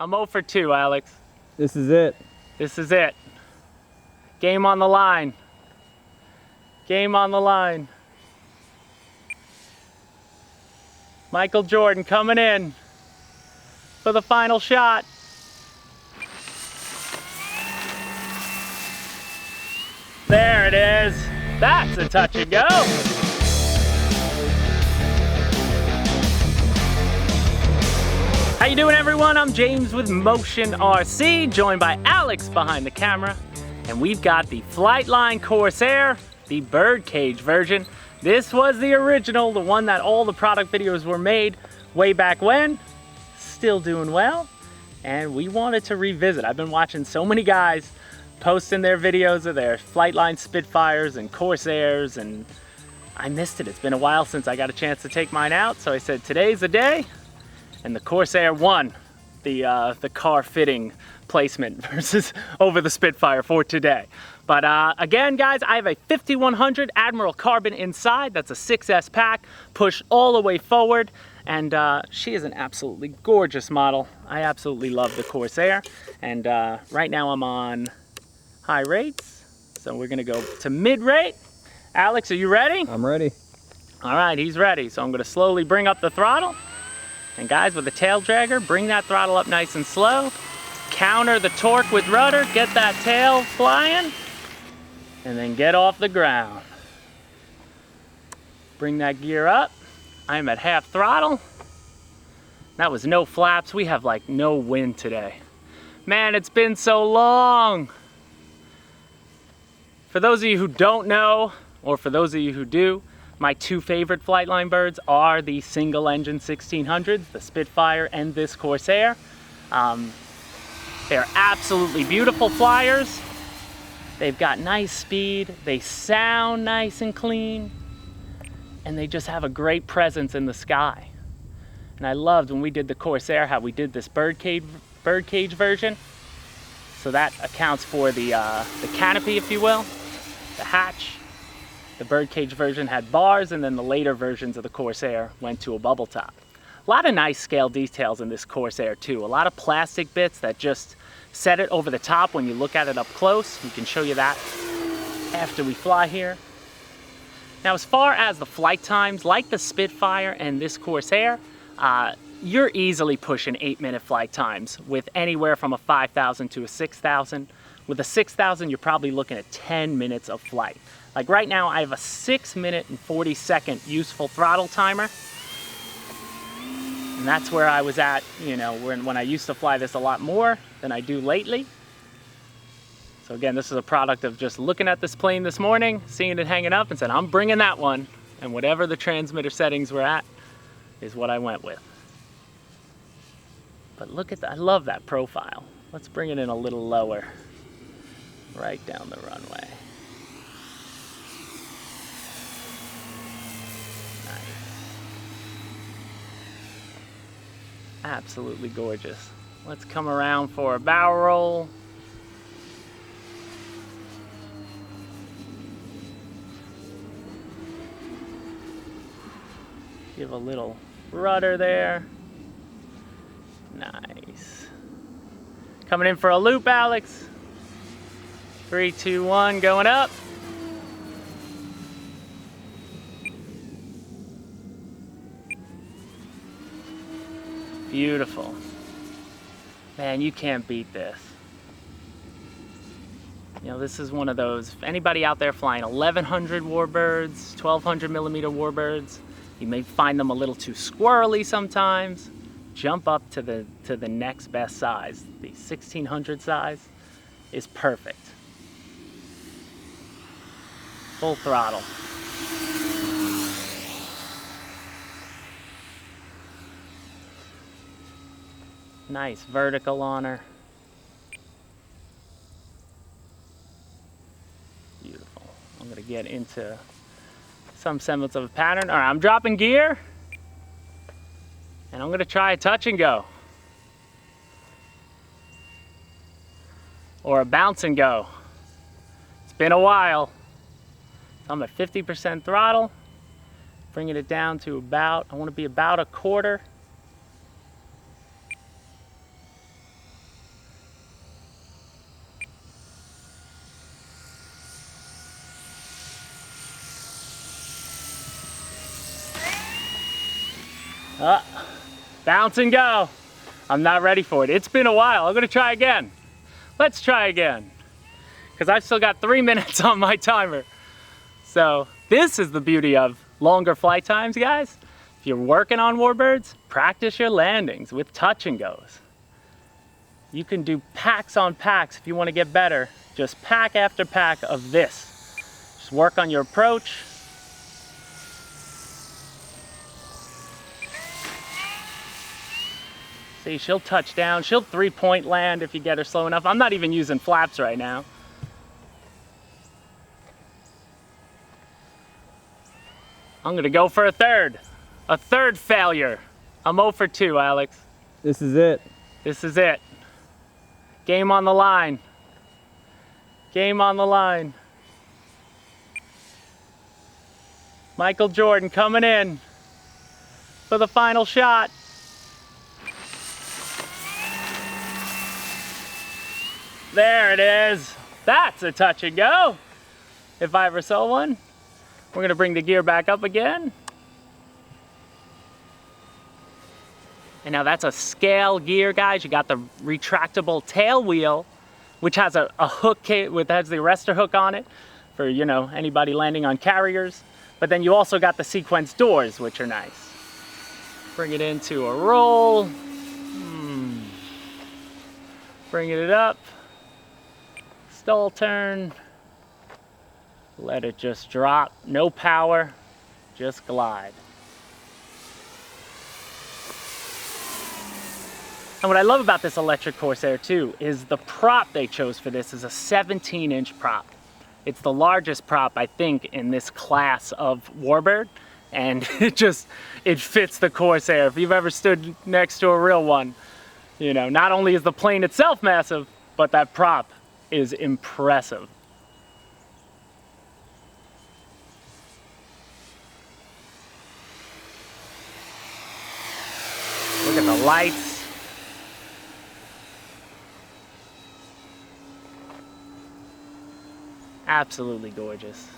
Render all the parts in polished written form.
I'm 0 for 2, Alex. This is it. This is it. Game on the line. Game on the line. Michael Jordan coming in for the final shot. There it is. That's a touch and go. How you doing, everyone? I'm James with Motion RC, joined by Alex behind the camera. And we've got the FlightLine Corsair, the birdcage version. This was the original, the one that all the product videos were made way back when. Still doing well. And we wanted to revisit. I've been watching so many guys posting their videos of their FlightLine Spitfires and Corsairs, and I missed it. It's been a while since I got a chance to take mine out, so I said today's the day. And the Corsair won the car fitting placement versus over the Spitfire for today. But again, guys, I have a 5100 Admiral Carbon inside. That's a 6S pack, pushed all the way forward. And she is an absolutely gorgeous model. I absolutely love the Corsair. And right now I'm on high rates. So we're gonna go to mid rate. Alex, are you ready? I'm ready. All right, he's ready. So I'm gonna slowly bring up the throttle. And guys, with the tail dragger, bring that throttle up nice and slow. Counter the torque with rudder, get that tail flying, and then get off the ground. Bring that gear up. I'm at half throttle. That was no flaps. We have like no wind today. Man, it's been so long. For those of you who don't know, or for those of you who do, my two favorite FlightLine birds are the single engine 1600s, the Spitfire and this Corsair. They're absolutely beautiful flyers. They've got nice speed, they sound nice and clean, and they just have a great presence in the sky. And I loved when we did the Corsair, how we did this birdcage version. So that accounts for the canopy, if you will, the hatch. The birdcage version had bars, and then the later versions of the Corsair went to a bubble top. A lot of nice scale details in this Corsair too. A lot of plastic bits that just set it over the top when you look at it up close. We can show you that after we fly here. Now, as far as the flight times, like the Spitfire and this Corsair, you're easily pushing 8-minute flight times with anywhere from a 5,000 to a 6,000. With a 6,000, you're probably looking at 10 minutes of flight. Like right now, I have a 6-minute and 40-second useful throttle timer. And that's where I was at, you know, when I used to fly this a lot more than I do lately. So again, this is a product of just looking at this plane this morning, seeing it hanging up, and said, I'm bringing that one. And whatever the transmitter settings were at is what I went with. But look at that, I love that profile. Let's bring it in a little lower, right down the runway. Absolutely gorgeous. Let's come around for a bow roll. Give a little rudder there. Nice. Coming in for a loop, Alex. 3, 2, 1, going up. Beautiful. Man, you can't beat this. You know, this is one of those, if anybody out there flying 1100 Warbirds, 1200 millimeter Warbirds, you may find them a little too squirrely sometimes. Jump up to the next best size. The 1600 size is perfect. Full throttle. Nice vertical on her. Beautiful. I'm gonna get into some semblance of a pattern. All right, I'm dropping gear, and I'm gonna try a touch and go. Or a bounce and go. It's been a while. So I'm at 50% throttle, bringing it down to about, I wanna be about a quarter. Bounce and go. I'm not ready for it. It's been a while. I'm gonna try again. Let's try again. Because I've still got 3 minutes on my timer. So this is the beauty of longer flight times, guys. If you're working on Warbirds, practice your landings with touch and goes. You can do packs on packs if you want to get better. Just pack after pack of this. Just work on your approach. See, she'll touch down. She'll 3-point land if you get her slow enough. I'm not even using flaps right now. I'm gonna go for a third. A third failure. I'm 0 for 2, Alex. This is it. This is it. Game on the line. Game on the line. Michael Jordan coming in for the final shot. There it is. That's a touch and go, if I ever saw one. We're gonna bring the gear back up again. And now that's a scale gear, guys. You got the retractable tail wheel, which has a hook kit, which has the arrestor hook on it for, you know, anybody landing on carriers. But then you also got the sequence doors, which are nice. Bring it into a roll. Bringing it up. Stall turn. Let it just drop. No power, just glide. And what I love about this electric Corsair too is the prop they chose for this is a 17-inch prop. It's the largest prop, I think, in this class of Warbird, and it fits the Corsair. If you've ever stood next to a real one, you know, not only is the plane itself massive, but that prop is impressive. Look at the lights. Absolutely gorgeous.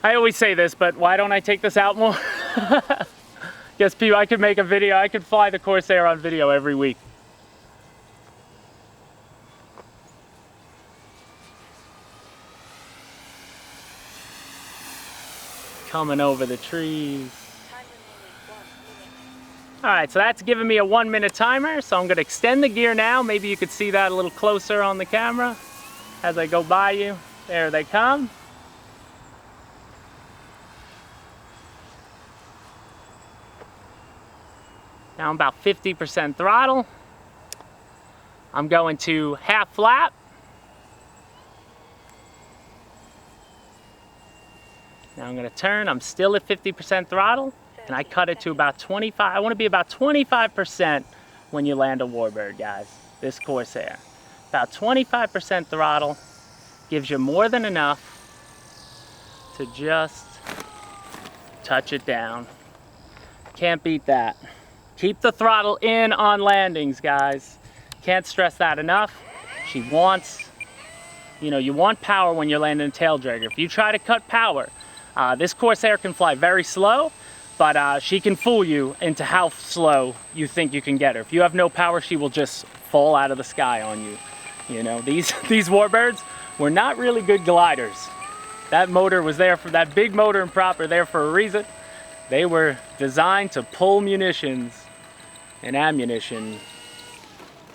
I always say this, but why don't I take this out more? Guess people, I could make a video. I could fly the Corsair on video every week. Coming over the trees. All right, so that's giving me a 1-minute timer. So I'm gonna extend the gear now. Maybe you could see that a little closer on the camera as I go by you. There they come. Now I'm about 50% throttle. I'm going to half flap. Now I'm gonna turn, I'm still at 50% throttle, and I cut it to about 25. I wanna be about 25% when you land a Warbird, guys, this Corsair. About 25% throttle gives you more than enough to just touch it down. Can't beat that. Keep the throttle in on landings, guys. Can't stress that enough. She wants, you know, you want power when you're landing a tail dragger. If you try to cut power, this Corsair can fly very slow, but she can fool you into how slow you think you can get her. If you have no power, she will just fall out of the sky on you. You know, these Warbirds were not really good gliders. That motor was there for, that big motor and prop are there for a reason. They were designed to pull munitions and ammunition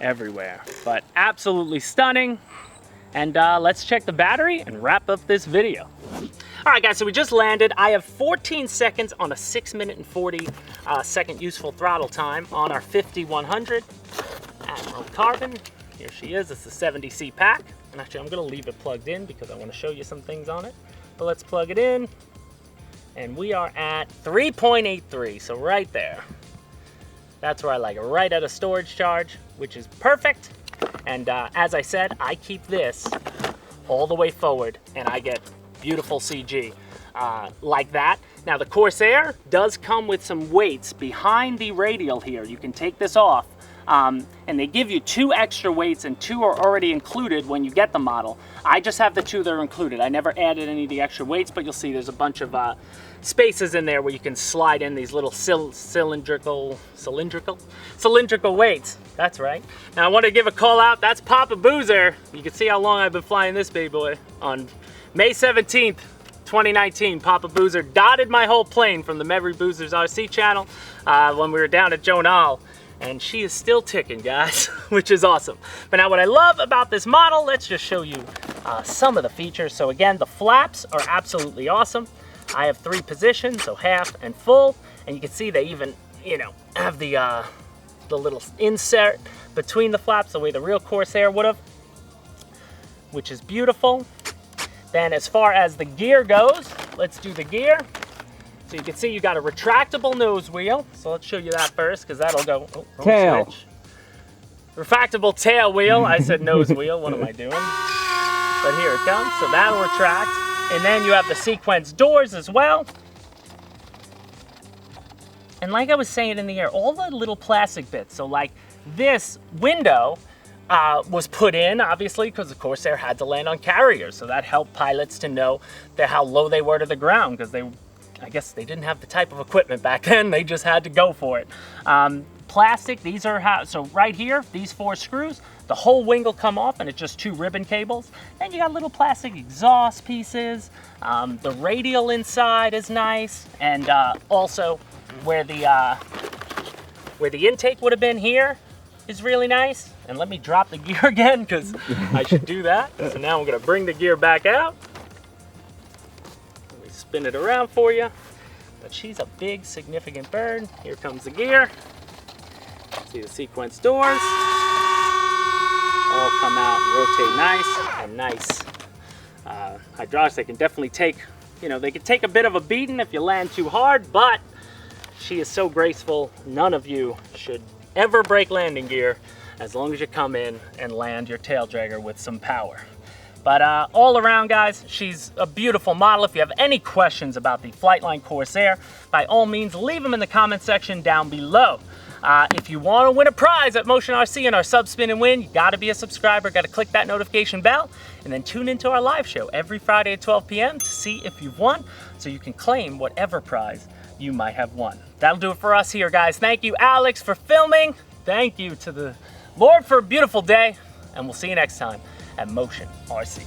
everywhere. But absolutely stunning. And let's check the battery and wrap up this video. All right, guys, so we just landed. I have 14 seconds on a 6-minute and 40 second useful throttle time on our 5100 Admiral Carbon. Here she is. It's the 70C pack. And actually, I'm gonna leave it plugged in because I wanna show you some things on it. But let's plug it in. And we are at 3.83, so right there. That's where I like it, right at a storage charge, which is perfect. And as I said, I keep this all the way forward and I get beautiful CG like that. Now the Corsair does come with some weights behind the radial here. You can take this off And they give you 2 extra weights, and 2 are already included when you get the model. I just have the 2 that are included. I never added any of the extra weights, but you'll see there's a bunch of spaces in there where you can slide in these little cylindrical weights. That's right. Now I want to give a call out. That's Papa Boozer. You can see how long I've been flying this baby boy. On May 17th, 2019, Papa Boozer dotted my whole plane from the Memory Boozers RC channel when we were down at Jonal. And she is still ticking, guys, which is awesome. But now what I love about this model, let's just show you some of the features. So again, the flaps are absolutely awesome. I have 3 positions, so half and full. And you can see they even, you know, have the little insert between the flaps the way the real Corsair would have, which is beautiful. Then as far as the gear goes, let's do the gear. So you can see you got a retractable nose wheel. So let's show you that first, because that'll go, tail. Switch. Retractable tail wheel. I said nose wheel, what am I doing? But here it comes, so that'll retract. And then you have the sequence doors as well. And like I was saying in the air, all the little plastic bits. So like this window was put in, obviously, because the Corsair had to land on carriers. So that helped pilots to know how low they were to the ground, because I guess they didn't have the type of equipment back then. They just had to go for it. Plastic, these are so right here, these 4 screws, the whole wing will come off, and it's just 2 ribbon cables. Then you got little plastic exhaust pieces. The radial inside is nice, and also where the intake would have been here is really nice. And let me drop the gear again, because I should do that. So now I'm gonna bring the gear back out. Let me spin it around for you. But she's a big, significant bird. Here comes the gear. See the sequence doors. All come out, rotate nice, and nice. Hydraulics, they can definitely take, they can take a bit of a beating if you land too hard, but she is so graceful, none of you should ever break landing gear as long as you come in and land your tail dragger with some power. But all around, guys, she's a beautiful model. If you have any questions about the FlightLine Corsair, by all means, leave them in the comment section down below. If you want to win a prize at Motion RC in our Sub Spin and Win, you got to be a subscriber, got to click that notification bell, and then tune into our live show every Friday at 12 p.m. to see if you've won, so you can claim whatever prize you might have won. That'll do it for us here, guys. Thank you, Alex, for filming. Thank you to the Lord for a beautiful day, and we'll see you next time at Motion RC.